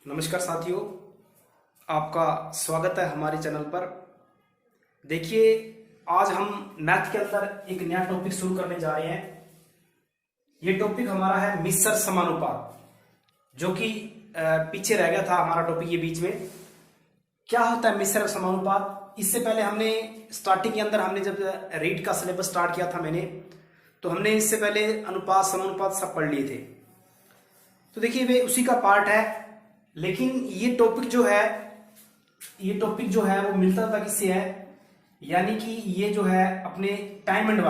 नमस्कार साथियों, आपका स्वागत है हमारे चैनल पर। देखिए, आज हम मैथ के अंदर एक नया टॉपिक शुरू करने जा रहे हैं। ये टॉपिक हमारा है मिश्र समानुपात, जो कि पीछे रह गया था हमारा टॉपिक। ये बीच में क्या होता है मिश्र समानुपात? इससे पहले हमने स्टार्टिंग के अंदर हमने जब रीड का सिलेबस स्टार्ट किया था मैंने, तो हमने इससे पहले अनुपात समानुपात सब पढ़ लिए थे। तो देखिए, वे उसी का पार्ट है। लेकिन ये टॉपिक जो है वो मिलता था किससे है, यानी कि ये जो है अपने टाइम एंड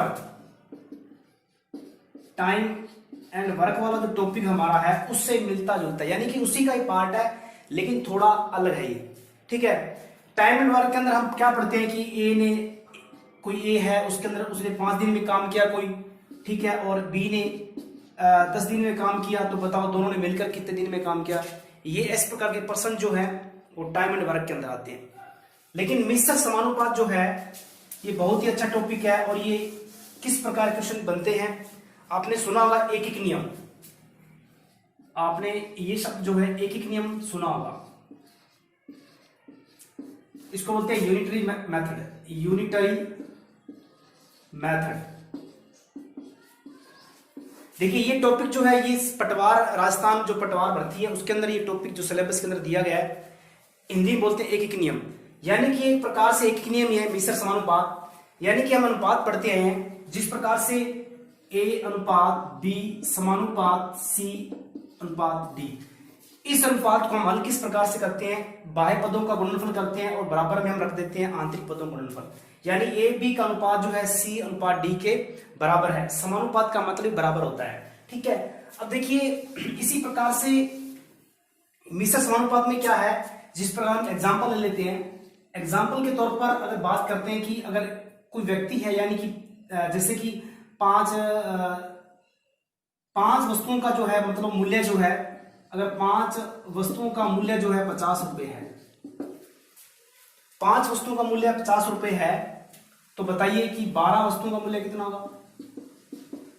वर्क वाला जो टॉपिक हमारा है उससे मिलता जुलता है, यानी कि उसी का ही पार्ट है, लेकिन थोड़ा अलग है ये। ठीक है, टाइम एंड वर्क के अंदर हम क्या पढ़ते हैं कि कोई ए है, उसके अंदर उसने 5 दिन में काम किया कोई, ठीक है, और बी ने 10 दिन में काम किया। तो बताओ दोनों ने मिलकर कितने दिन में काम किया। ये इस प्रकार के प्रश्न जो है वो टाइम एंड वर्क के अंदर आते हैं। लेकिन मिश्र समानुपात जो है ये बहुत ही अच्छा टॉपिक है। और ये किस प्रकार क्वेश्चन बनते हैं, आपने सुना होगा एक एक नियम। आपने ये शब्द जो है एक एक नियम सुना होगा। इसको बोलते हैं यूनिटरी मेथड। देखिए, ये टॉपिक जो है ये पटवार राजस्थान जो पटवार भर्ती है उसके अंदर ये टॉपिक जो सिलेबस के अंदर दिया गया है, हिंदी में बोलते हैं एक एक नियम। यानी कि एक प्रकार से एक एक नियम है मिश्र समानुपात। यानी कि हम अनुपात पढ़ते हैं जिस प्रकार से ए अनुपात बी समानुपात सी अनुपात डी। इस अनुपात को हम हल किस प्रकार से करते हैं, बाह्य पदों का गुणनफल करते हैं और बराबर में हम रख देते हैं आंतरिक पदों का गुणनफल। यानी ए बी का अनुपात जो है सी अनुपात डी के बराबर है। समानुपात का मतलब बराबर होता है। ठीक है, अब देखिए इसी प्रकार से मिश्र समानुपात में क्या है, जिस प्रकार हम एग्जांपल ले लेते हैं। एग्जांपल के तौर पर अगर बात करते हैं कि अगर कोई व्यक्ति है, यानी कि जैसे कि पांच वस्तुओं का जो है मतलब मूल्य जो है, अगर 5 वस्तुओं का मूल्य जो है 50 रुपए है, 5 वस्तुओं का मूल्य 50 रुपए है, तो बताइए कि 12 वस्तुओं का मूल्य कितना होगा।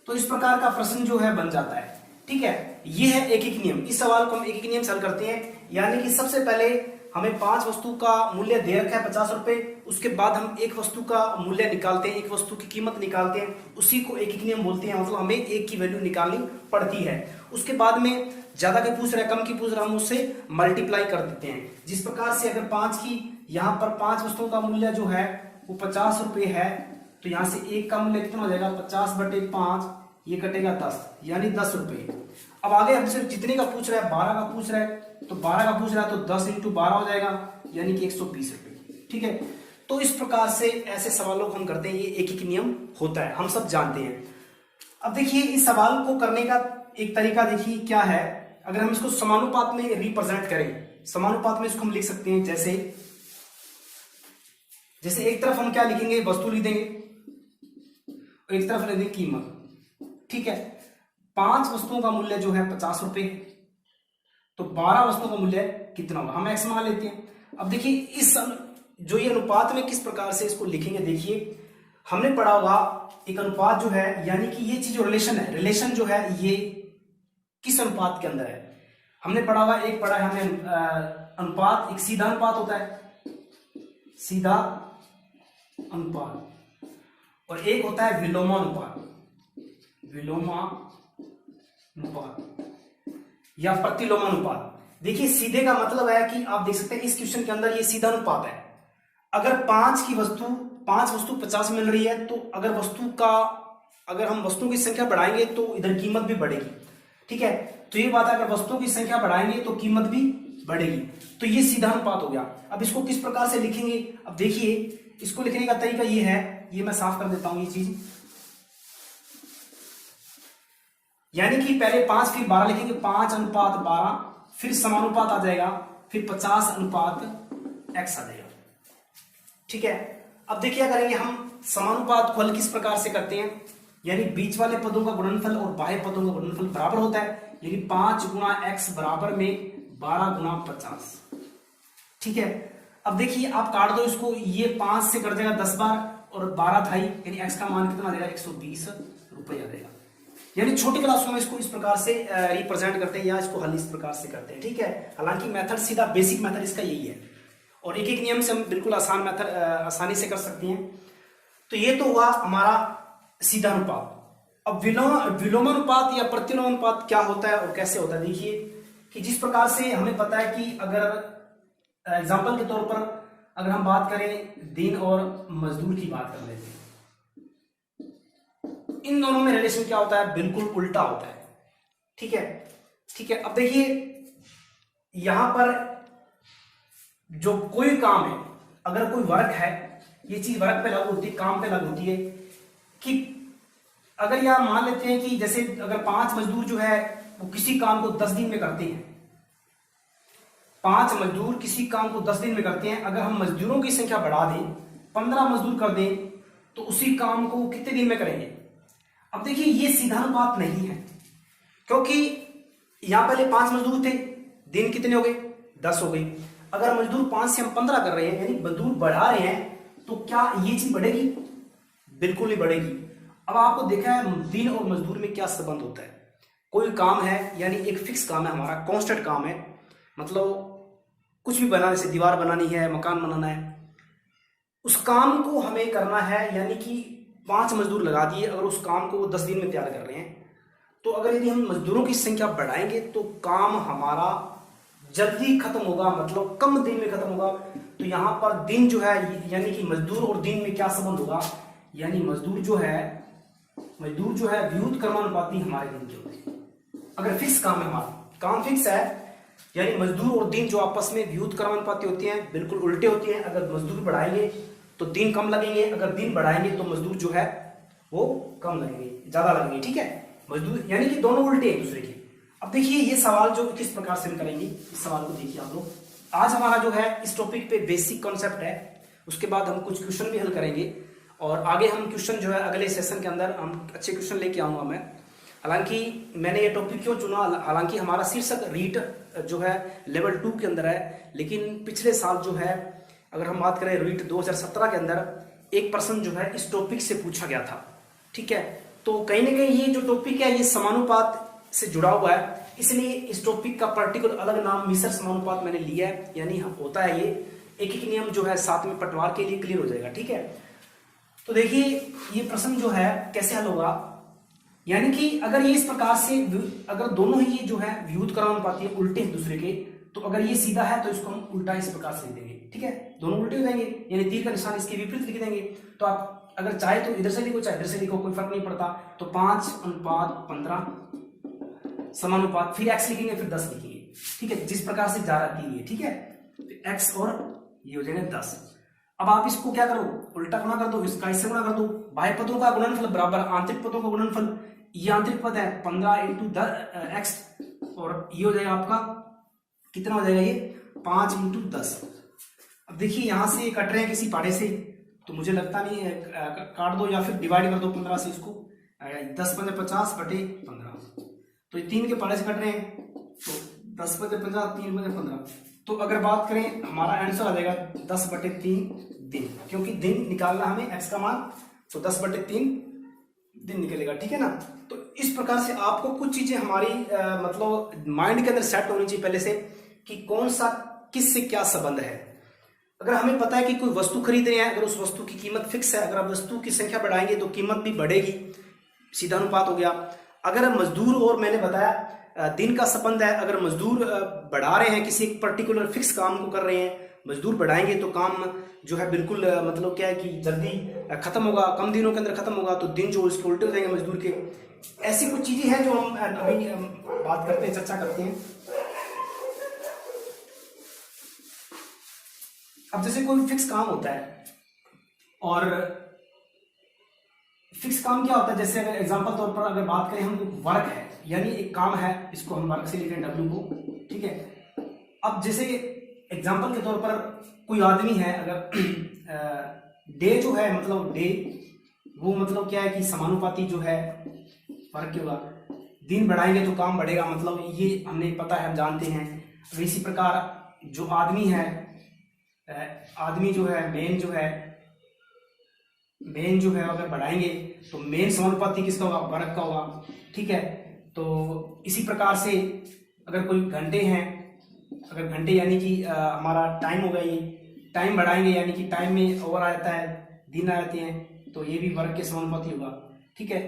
तो इस प्रकार का प्रश्न जो है बन जाता है। ठीक है, ये है एक एक नियम। इस सवाल को हम एक एक नियम से हल करते हैं। यानी कि सबसे पहले हमें 5 वस्तु का मूल्य दे रखा है 50 रुपए, उसके बाद हम एक वस्तु का मूल्य निकालते हैं, एक वस्तु की कीमत निकालते हैं, उसी को एक एक नियम बोलते हैं। मतलब हमें एक की वैल्यू निकालनी पड़ती है। उसके बाद में ज्यादा के पूछ रहा है कम की पूछ रहा है, हम उससे मल्टीप्लाई कर देते हैं। जिस प्रकार से अगर 5 की यहाँ पर 5 वस्तुओं का मूल्य जो है वो 50 रुपए है, तो यहां से एक का मूल्य कितना हो जाएगा, 50/5, ये कटेगा 10, यानी 10 रुपए। अब आगे हमसे जितने का पूछ रहा है 12 का पूछ रहा है, तो 12 का पूछ रहा है तो 10 × 12 हो जाएगा, यानी कि 120 रुपए। ठीक है, तो इस प्रकार से ऐसे सवालों को हम करते हैं। ये एक एक नियम होता है, हम सब जानते हैं। अब देखिए, इस सवाल को करने का एक तरीका देखिए क्या है। अगर हम इसको समानुपात में रिप्रेजेंट करें, समानुपात में इसको हम लिख सकते हैं जैसे एक तरफ हम क्या लिखेंगे, वस्तु लिख देंगे, और एक तरफ लिख देंगे कीमत। ठीक है, 5 वस्तुओं का मूल्य जो है 50 रुपए, तो 12 वस्तुओं का मूल्य कितना होगा, हम एक्स मान लेते हैं। अब देखिए इस जो ये अनुपात में किस प्रकार से इसको लिखेंगे। देखिए, हमने पढ़ा होगा एक अनुपात जो है, यानी कि ये चीज जो रिलेशन जो है ये किस अनुपात के अंदर है, हमने पढ़ा होगा। एक पढ़ा है हमने अनुपात, एक सीधा अनुपात होता है, सीधा अनुपात, और एक होता है विलोमानुपात या प्रतिलोमानुपात। देखिए, सीधे का मतलब है कि आप देख सकते हैं इस क्वेश्चन के अंदर ये सीधा अनुपात है। अगर 5 वस्तु 50 मिल रही है, तो अगर हम वस्तुओं की संख्या बढ़ाएंगे तो इधर कीमत भी बढ़ेगी। ठीक है, तो ये बात है, अगर वस्तुओं की संख्या बढ़ाएंगे तो कीमत भी बढ़ेगी। तो ये सीधा अनुपात हो गया। अब इसको किस प्रकार से लिखेंगे, अब देखिए इसको लिखने का तरीका ये है, ये मैं साफ कर देता हूं ये चीज। यानी कि पहले 5 फिर 12 लिखेंगे, 5/12, फिर समानुपात आ जाएगा, फिर 50/x आ जाएगा। ठीक है, अब देखिए क्या करेंगे हम, समानुपात को हल किस प्रकार से करते हैं। यानी बीच वाले पदों का गुणनफल और बाह्य पदों का गुणनफल बराबर होता है, यानी 5 × x बराबर में 12 × 50। ठीक है, अब देखिए आप काट दो इसको, ये 5 से कट जाएगा 10 बार, और 12 था ही, यानी x का मान कितना आ जाएगा, 120 रुपए आ जाएगा। यानी छोटी क्लासों में इसको इस प्रकार से रिप्रेजेंट करते हैं या इसको हल इस प्रकार से करते हैं, ठीक है। हालांकि मेथड सीधा बेसिक मेथड इसका यही है, और एक एक नियम से हम बिल्कुल आसान मेथड आसानी से कर सकते हैं। तो ये तो हुआ हमारा सीधा अनुपात। अब विलोमानुपात या प्रतिलोमानुपात क्या होता है और कैसे होता है, देखिए कि जिस प्रकार से हमें पता है कि अगर एग्जाम्पल के तौर पर अगर हम बात करें दिन और मजदूर की बात कर लेते हैं, इन दोनों में रिलेशन क्या होता है, बिल्कुल उल्टा होता है, ठीक है, ठीक है। अब देखिए यहां पर जो कोई काम है, अगर कोई वर्क है, ये चीज वर्क पे लागू होती है, काम पे लागू होती है कि अगर यहां मान लेते हैं कि जैसे अगर 5 मजदूर जो है वो किसी काम को 10 दिन में करते हैं, 5 मजदूर किसी काम को 10 दिन में करते हैं, अगर हम मजदूरों की संख्या बढ़ा दें, 15 मजदूर कर दें, तो उसी काम को कितने दिन में करेंगे। अब देखिए ये सीधा अनुपात नहीं है, क्योंकि यहां पहले 5 मजदूर थे, दिन कितने हो गए, 10 हो गए। अगर मजदूर 5 से हम 15 कर रहे हैं, यानी मजदूर बढ़ा रहे हैं, तो क्या ये चीज बढ़ेगी, बिल्कुल नहीं बढ़ेगी। अब आपको देखा है दिन और मजदूर में क्या संबंध होता है। कोई काम है, यानी एक फिक्स काम है हमारा, कांस्टेंट काम है, मतलब कुछ भी बनाने से, दीवार बनानी है, मकान बनाना है, उस काम को हमें करना है, यानी कि 5 मजदूर लगा दिए, अगर उस काम को वो 10 दिन में तैयार कर रहे हैं, तो अगर यदि हम मजदूरों की संख्या बढ़ाएंगे तो काम हमारा जल्दी खत्म होगा, मतलब कम दिन में खत्म होगा। तो यहां पर दिन जो है, यानी कि मजदूर और दिन में क्या संबंध होगा, यानी मजदूर जो है व्युत्क्रमानुपाती हमारे दिन के होते हैं। अगर फिक्स काम है, हमारा काम फिक्स है, यानी मजदूर और दिन जो आपस में व्युत्क्रमानुपाती होते हैं, बिल्कुल उल्टे होते हैं। अगर मजदूर बढ़ाएंगे तो दिन कम लगेंगे, अगर दिन बढ़ाएंगे तो मजदूर जो है वो कम लगेंगे, ज्यादा लगेंगे, ठीक है। मजदूर यानी कि दोनों उल्टे हैं दूसरे के। अब देखिए ये सवाल जो किस प्रकार से हम करेंगे, इस सवाल को देखिए आप लोग। आज हमारा जो है इस टॉपिक पे बेसिक कॉन्सेप्ट है, उसके बाद हम कुछ क्वेश्चन भी हल करेंगे, और आगे हम क्वेश्चन जो है अगले सेशन के अंदर हम अच्छे क्वेश्चन लेके आऊंगा मैं। हालांकि मैंने ये टॉपिक क्यों चुना, हालांकि हमारा शीर्षक रीट जो है लेवल 2 के अंदर है, लेकिन पिछले साल जो है अगर हम बात करें रीट 2017 के अंदर एक प्रश्न जो है इस टॉपिक से पूछा गया था, ठीक है। तो कहीं ना कहीं ये जो टॉपिक है ये समानुपात से जुड़ा हुआ है, इसलिए इस टॉपिक का पर्टिकुलर अलग नाम मिश्र समानुपात मैंने लिया है। यानी होता है ये एक एक नियम जो है 7वें पटवार के लिए क्लियर हो जाएगा, ठीक है। तो देखिए ये प्रश्न जो है कैसे हल होगा, यानी कि अगर ये इस प्रकार से, अगर दोनों ही ये जो है व्युत्क्रमानुपाती है, उल्टे हैं दूसरे के, तो अगर ये सीधा है तो इसको हम उल्टा इस प्रकार से लिख देंगे, ठीक है। दोनों उल्टे हो जाएंगे, यानी तीर का निशान इसके विपरीत लिख देंगे। तो आप अगर चाहे तो इधर से लिखो, चाहे इधर से लिखो, कोई फर्क नहीं पड़ता। तो 5:15 समानुपात, फिर x लिखेंगे, फिर 10 लिखेंगे, ठीक है, जिस प्रकार से जा रही है, ठीक है। तो x और ये हो जाएगा 10। अब आप इसको क्या करो, उल्टा गुणा कर दो, इसका इससे गुणा कर दो। बाह्य पदों का गुणनफल बराबर आंतरिक पदों का गुणनफल, ये आंतरिक पद है 15 × x, और ये हो जाएगा आपका कितना हो जाएगा, ये 5 × 10। अब देखिए यहां से कट रहे हैं किसी पाड़े से, तो मुझे लगता नहीं है, काट दो या फिर डिवाइड कर दो 15 से इसको, 10 × 5 = 50/15। तो ये 3 के पाड़े से कट रहे हैं, तो 10 × 5 = 50, 3 × 15। तो अगर बात करें हमारा आंसर आ जाएगा 10/3 दिन, क्योंकि दिन निकालना हमें x का मान, तो 10/3 दिन निकलेगा, ठीक है ना। तो इस प्रकार से आपको कुछ चीजें हमारी मतलब माइंड के अंदर सेट होनी चाहिए पहले से, कि कौन सा किस से क्या संबंध है। अगर हमें पता है कि कोई वस्तु खरीद रहे हैं, अगर उस वस्तु की कीमत फिक्स है, अगर आप वस्तु की संख्या बढ़ाएंगे तो कीमत भी बढ़ेगी, सीधा अनुपात हो गया। अगर मजदूर और मैंने बताया दिन का संबंध है, अगर मजदूर बढ़ा रहे हैं, किसी एक पर्टिकुलर फिक्स काम को कर रहे हैं, मजदूर बढ़ाएंगे तो काम जो है बिल्कुल मतलब क्या है कि जल्दी खत्म होगा, कम दिनों के अंदर खत्म होगा, तो दिन जो इसके उल्टे हो जाएंगे मजदूर के। ऐसी कुछ चीजें हैं जो हम अभी बात करते हैं, चर्चा करते हैं। अब जैसे कोई फिक्स काम होता है, और फिक्स काम क्या होता है, जैसे अगर एग्जांपल तौर पर अगर बात करें, हम वर्क है, यानी एक काम है, इसको हम वर्क से लिख रहे हैं W को, ठीक है। अब जैसे एग्जांपल के तौर पर कोई आदमी है, अगर डे जो है, मतलब डे वो मतलब क्या है कि समानुपाती जो है वर्क के होगा, दिन बढ़ाएंगे तो काम बढ़ेगा, मतलब ये हमें पता है, हम जानते हैं। इसी प्रकार जो आदमी है, आदमी जो है, मेन जो है, मेन जो है अगर बढ़ाएंगे तो मेन समानुपाती किसका होगा, वर्ग का होगा। ठीक है, तो इसी प्रकार से अगर कोई घंटे हैं, अगर घंटे यानी कि हमारा टाइम होगा, ये टाइम बढ़ाएंगे यानी कि टाइम में ओवर आ जाता है, दिन आ जाते हैं, तो ये भी वर्ग के समानुपाती होगा। ठीक है,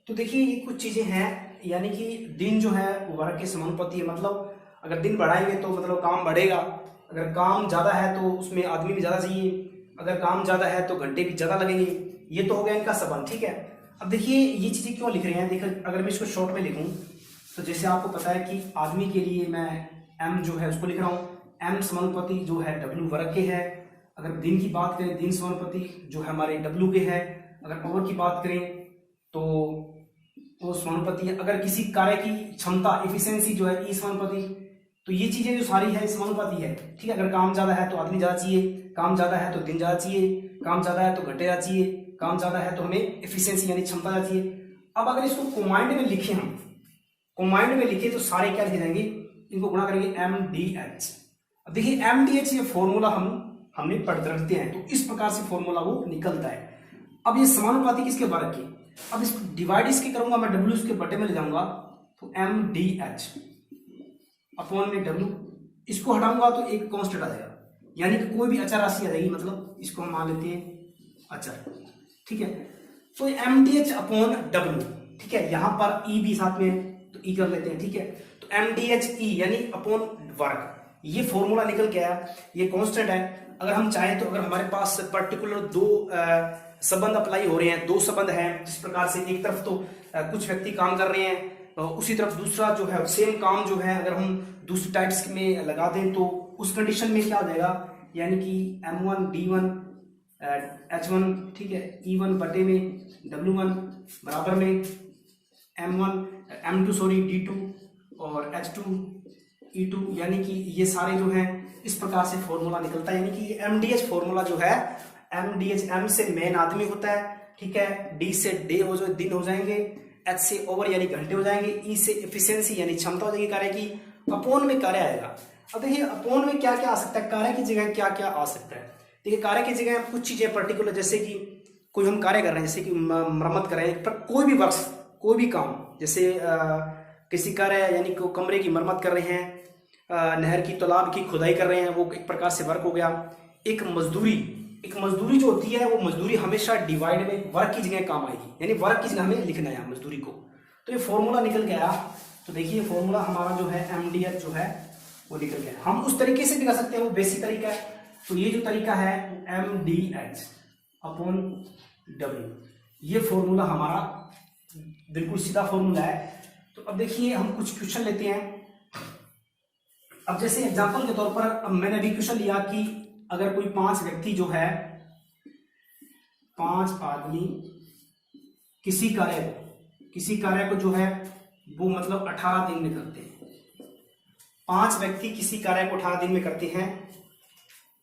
तो देखिए ये कुछ चीजें हैं, यानी कि दिन जो है वो वर्ग के समानुपाती है। मतलब अगर दिन बढ़ाएंगे तो मतलब काम बढ़ेगा, अगर काम ज्यादा है तो उसमें आदमी भी ज्यादा चाहिए, अगर काम ज्यादा है तो घंटे भी ज्यादा लगेंगे। ये तो हो गया इनका संबंध। ठीक है, अब देखिए ये चीजें क्यों लिख रहे हैं। देखिए अगर मैं इसको शॉर्ट में लिखूं तो जैसे आपको पता है कि आदमी के लिए मैं m जो है उसको लिख रहा हूं, m समानुपाती जो है w वर्ग के है। अगर दिन की बात करें, दिन समानुपाती जो है हमारे w के है। अगर पावर की बात करें तो वो समानुपाती है। अगर किसी कार्य की क्षमता एफिशिएंसी जो है e समानुपाती। तो ये चीजें जो सारी है समानुपाती है। ठीक है, अगर काम ज्यादा है तो आदमी ज्यादा चाहिए, काम ज्यादा है तो दिन ज्यादा चाहिए, काम ज्यादा है तो घंटे ज्यादा चाहिए, काम ज्यादा है तो हमें एफिशिएंसी यानी क्षमता ज्यादा चाहिए। अब अगर इसको कॉम्बाइंड में लिखे, हम कॉम्बाइंड में लिखे तो सारे क्या लिखे जाएंगे, इनको गुणा करेंगे MDH। अब देखिए MDH ये फॉर्मूला हमने पढ़ रखते हैं, तो इस प्रकार से फॉर्मूला वो निकलता है। अब ये समानुपाती किसके वर्ग के, अब इसको डिवाइड इसके करूंगा मैं, W इसके बटे में ले जाऊंगा तो MDH अपॉन में W, इसको हटाऊंगा तो एक कांस्टेंट आ जाएगा, यानी कि कोई भी अचर राशि आ जाएगी। मतलब इसको हम मान लेते हैं अचर। ठीक है, तो MDH अपॉन W। ठीक है, यहां पर E भी साथ में है तो E कर लेते हैं। ठीक है, तो MDH E यानी अपॉन वर्ग, ये फॉर्मूला निकल के आया, ये कांस्टेंट है। अगर हम चाहें तो अगर हमारे पास पर्टिकुलर दो संबंध अप्लाई हो रहे हैं, दो संबंध हैं, जिस प्रकार से एक तरफ तो कुछ व्यक्ति काम कर रहे हैं, उसी तरफ दूसरा जो है सेम काम जो है अगर हम दूसरे टाइप्स में लगा दें तो उस कंडीशन में क्या हो जाएगा, यानी कि M1 D1 H1, ठीक है, E1 बटे में W1 बराबर में M2 सॉरी D2 और H2 E2, यानी कि ये सारे जो हैं इस प्रकार से फॉर्मूला निकलता है। यानी कि MDH फॉर्मूला जो है, MDH M से मेन आदमी होता है। ठीक है, D से डे हो जो दिन हो जाएंगे, H से ओवर यानी घंटे हो जाएंगे, E से एफिशिएंसी यानी क्षमता हो जाएगी कार्य की, अपॉन में कार्य आएगा। अब देखिए अपॉन में क्या क्या आ सकता है, कार्य की जगह क्या क्या आ सकता है। देखिए कार्य की जगह कुछ चीजें पर्टिकुलर, जैसे कि कोई हम कार्य कर रहे हैं, जैसे कि मरम्मत कर रहे हैं, पर कोई भी वर्क, कोई भी काम, जैसे किसी कार्य यानी कि कमरे की मरम्मत कर रहे हैं, नहर की तालाब की खुदाई कर रहे हैं, वो एक प्रकार से वर्क हो गया। एक मजदूरी जो होती है वो मजदूरी हमेशा डिवाइड में वर्क की जगह काम आएगी, यानी वर्क की जगह हमें लिखना है मजदूरी को। तो ये फॉर्मूला निकल गया। तो देखिए फॉर्मूला हमारा जो है MDH जो है वो निकल गया। हम उस तरीके से भी कर सकते हैं, वो बेसिक तरीका है। तो ये जो तरीका है MDH अपॉन W, ये फॉर्मूला हमारा बिल्कुल सीधा फॉर्मूला है। तो अब देखिए हम कुछ क्वेश्चन लेते हैं। अब जैसे एग्जांपल के तौर पर अब मैंने अभी क्वेश्चन लिया कि अगर कोई 5 व्यक्ति जो है, 5 आदमी किसी कार्य को जो है वो मतलब 18 दिन में करते हैं। 5 व्यक्ति किसी कार्य को 18 दिन में करते हैं,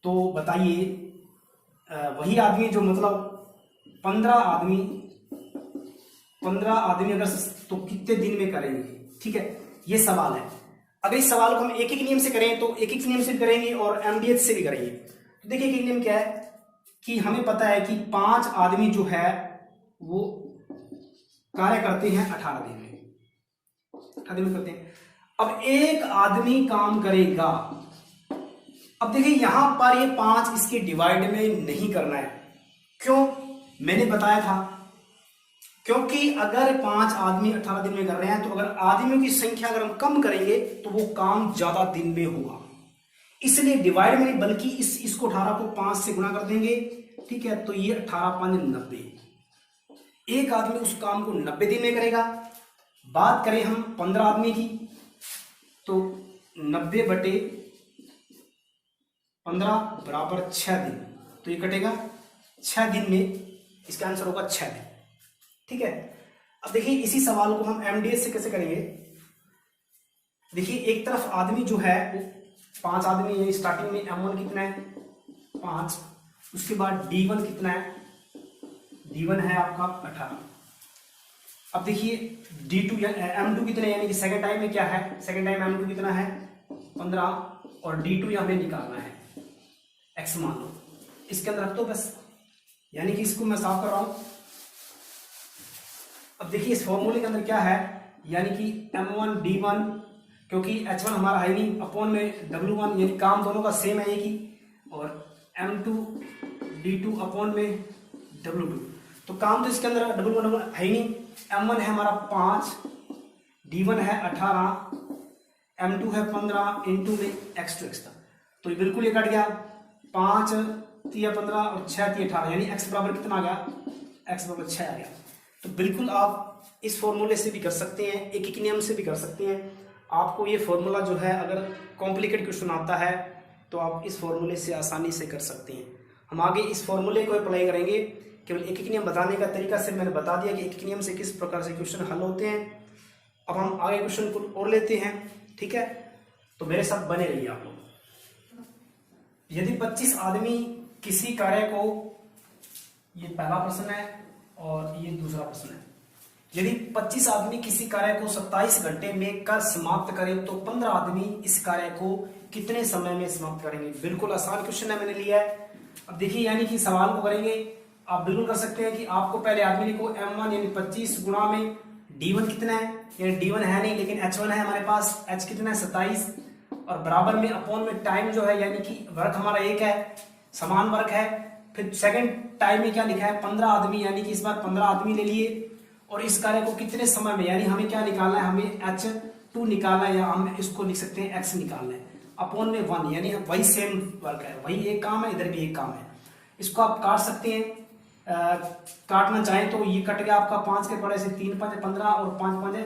तो बताइए वही आदमी जो मतलब 15 आदमी अगर तो कितने दिन में करेंगे। ठीक है, ये सवाल है। अगर इस सवाल को हम एक एक नियम से करें तो एक एक नियम से करेंगे और MDH से भी करेंगे। तो देखिए एक नियम क्या है कि हमें पता है कि 5 आदमी जो है वो कार्य करते हैं 18 दिन में करते हैं। अब एक आदमी काम करेगा। अब देखिए यहां पर ये 5 इसके डिवाइड में नहीं करना है। क्यों, मैंने बताया था, क्योंकि अगर 5 आदमी 18 दिन में कर रहे हैं तो अगर आदमियों की संख्या अगर हम कम करेंगे तो वो काम ज्यादा दिन में होगा, इसलिए डिवाइड में नहीं बल्कि इसको 18 को 5 से गुणा कर देंगे। ठीक है, तो ये 18 5 90, एक आदमी उस काम को 90 दिन में करेगा। बात करें हम 15 आदमी की तो 90 बटे 15 बराबर 6 दिन, तो ये कटेगा 6 दिन में, इसका आंसर होगा 6 दिन। ठीक है, अब देखिए इसी सवाल को हम MDH से कैसे करेंगे। देखिए एक तरफ आदमी जो है 5 आदमी, स्टार्टिंग में M1 कितना है 5, उसके बाद D1 कितना है, D1 है आपका 18। अब देखिए D2 या M2 कितना है, यानी कि सेकंड टाइम में क्या है, सेकंड टाइम M2 कितना है 15 और D2 हमें निकालना है, X मान लो, इसके अंदर रख दो बस, यानी कि इसको मैं साफ कर रहा हूं। अब देखिए इस फॉर्मूले के अंदर क्या है, यानी कि m1 d1, क्योंकि h1 हमारा है नहीं, अपॉन में w1, यानी काम दोनों का सेम है एक ही, और m2 d2 अपॉन में w2। तो काम तो इसके अंदर w1 है ही नहीं। m1 है हमारा 5, d1 है 18, m2 है 15, इनटू में x2 x था। तो ये बिल्कुल ये कट गया, 5 3 15 और 6 3 18, यानी x बराबर कितना आ गया, x बराबर 6 आ गया। तो बिल्कुल आप इस फॉर्मूले से भी कर सकते हैं, एक एक नियम से भी कर सकते हैं। आपको ये फॉर्मूला जो है अगर कॉम्प्लिकेट क्वेश्चन आता है तो आप इस फॉर्मूले से आसानी से कर सकते हैं। हम आगे इस फॉर्मूले को अप्लाई करेंगे, केवल एक एक नियम बताने का तरीका से मैंने बता दिया कि एक एक नियम से किस प्रकार से क्वेश्चन हल होते हैं। अब हम आगे क्वेश्चन को और लेते हैं, ठीक है, तो मेरे साथ बने रहिए आप लोग। यदि 25 आदमी किसी कार्य को, ये पहला प्रश्न है और ये दूसरा प्रश्न है, यदि 25 आदमी किसी कार्य को 27 घंटे में कर समाप्त करें तो 15 आदमी इस कार्य को कितने समय में समाप्त करेंगे। बिल्कुल आसान क्वेश्चन है, मैंने लिया है। अब देखिए यानी कि सवाल को करेंगे, आप बिल्कुल कर सकते हैं कि आपको पहले आदमी लिखो m1 यानी 25 गुणा में d1 कितना है, यानी d1 है नहीं लेकिन h1 है हमारे पास, h कितना है 27, और बराबर में अपॉन में टाइम जो है, यानी कि वर्क हमारा एक है, समान वर्क है। फिर सेकंड टाइम में क्या लिखा है 15 आदमी, यानी कि इस बार 15 आदमी ले लिए, और इस कार्य को कितने समय में, यानी हमें क्या निकालना है, हमें h2 निकालना है, या हम इसको लिख सकते हैं x निकालना है, अपॉन में 1, यानी वही सेम वर्क है, वही एक काम है, इधर भी एक काम है। इसको आप काट सकते हैं, काटना चाहें तो ये कट गया आपका 5 के पड़े से 3 5 15 और 5 5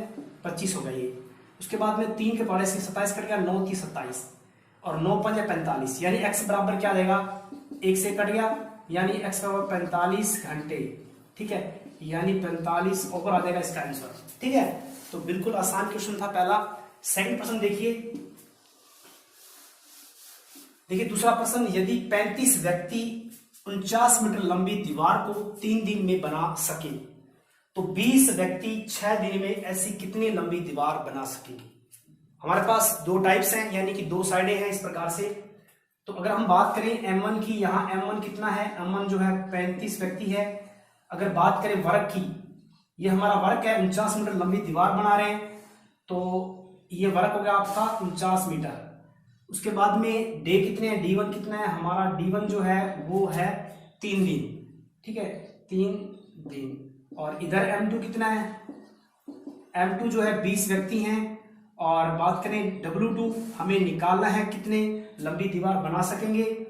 25 हो गया ये। उसके बाद में 3 के पड़े से 27 कट गया, 9 की 27 और 9 5 45, यानी x बराबर क्या देगा, 1 से कट गया, यानी x बराबर 45 घंटे, ठीक है, यानी 45 ऊपर आ जाएगा इसका आंसर, ठीक है। तो बिल्कुल आसान क्वेश्चन था पहला। सेकंड प्रश्न देखिए दूसरा प्रश्न, यदि 35 व्यक्ति 49 मीटर लंबी दीवार को 3 दिन में बना सके तो 20 व्यक्ति 6 दिन में ऐसी कितनी लंबी दीवार बना सकेंगे। हमारे पास दो टाइप्स हैं, यानी कि दो साइडें हैं इस प्रकार से। तो अगर हम बात करें m1 की, यहाँ m1 कितना है, m1 जो है 35 व्यक्ति है। अगर बात करें वर्क की, ये हमारा वर्क है, 49 मीटर लंबी दीवार बना रहे हैं, तो ये वर्क हो गया आपका 49 मीटर। उसके बाद में डे कितने हैं, d1 कितना है, हमारा d1 जो है वो है 3 दिन, ठीक है, 3 दिन। और इधर m2 कितना है, m2 जो है 20 व्यक्ति हैं। और बात करें w2, हमें निकालना है कितने लंबी दीवार बना सकेंगे,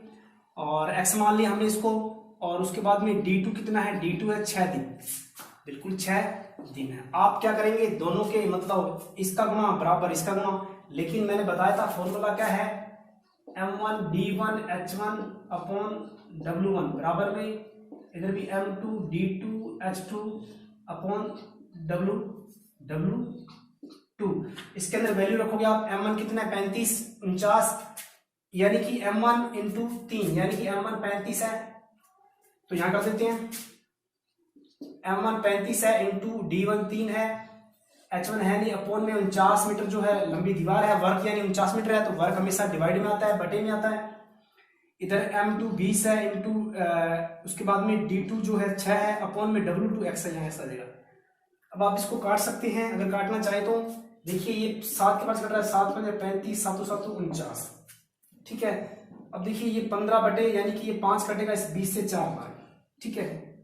और x मान लिया हमने इसको। और उसके बाद में d2 कितना है, d2 है 6 दिन, बिल्कुल 6 दिन है। आप क्या करेंगे, दोनों के मतलब इसका गुणा बराबर इसका गुणा, लेकिन मैंने बताया था फॉर्मूला क्या है, m1 d1 h1 upon w1 बराबर में इधर भी m2 d2 h2 upon w2। इसके अंदर वैल्यू रखोगे आप, m1 कितना है 35 49, यानी कि m1 इंटू 3, यानी कि m1 35 है, तो यहां कर देते हैं m1 35 है इंटू d1 3 है, h1 है नहीं, अपॉन में 49 मीटर जो है लंबी दीवार है, वर्क यानी 49 मीटर है, तो वर्क हमेशा डिवाइड में आता है, बटे में आता है। इधर m2 20 है इंटू उसके बाद में d2 जो है 6 है, अपॉन में w2 x है, यहाँ ऐसा देगा। अब आप इसको काट सकते हैं अगर काटना चाहे तो। देखिए ये 7 के पास कट रहा है, 7 5 35 7 7 49, ठीक है। अब देखिए ये 15 बटे, यानी कि ये 5 कटेगा इस 20 से 4 बार, ठीक है।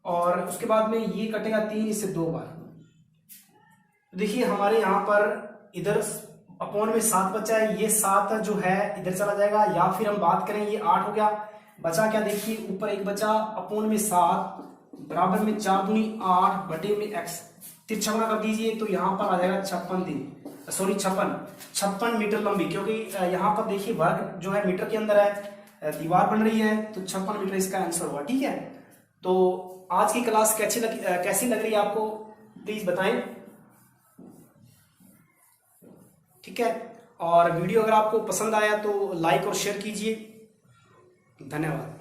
और उसके बाद में ये कटेगा 3 इससे 2 बार। देखिए हमारे यहाँ पर इधर अपॉन में 7 बचा है, ये 7 जो है इधर चला जाएगा, या फिर हम बात करें ये 8 हो गया, बचा क्या, देखिए ऊपर 1 बचा, अपॉन में 7 बराबर में 4 दूनी 8 बटे में x, तिरछा गुणा कर दीजिए तो यहाँ पर आ जाएगा 56 दिन, सॉरी 56 मीटर लंबी, क्योंकि यहाँ पर देखिए वर्ग जो है मीटर के अंदर है, दीवार बन रही है, तो 56 मीटर इसका आंसर हुआ, ठीक है। तो आज की क्लास कैसी लग रही है आपको, प्लीज बताएं, ठीक है। और वीडियो अगर आपको पसंद आया तो लाइक और शेयर कीजिए, धन्यवाद।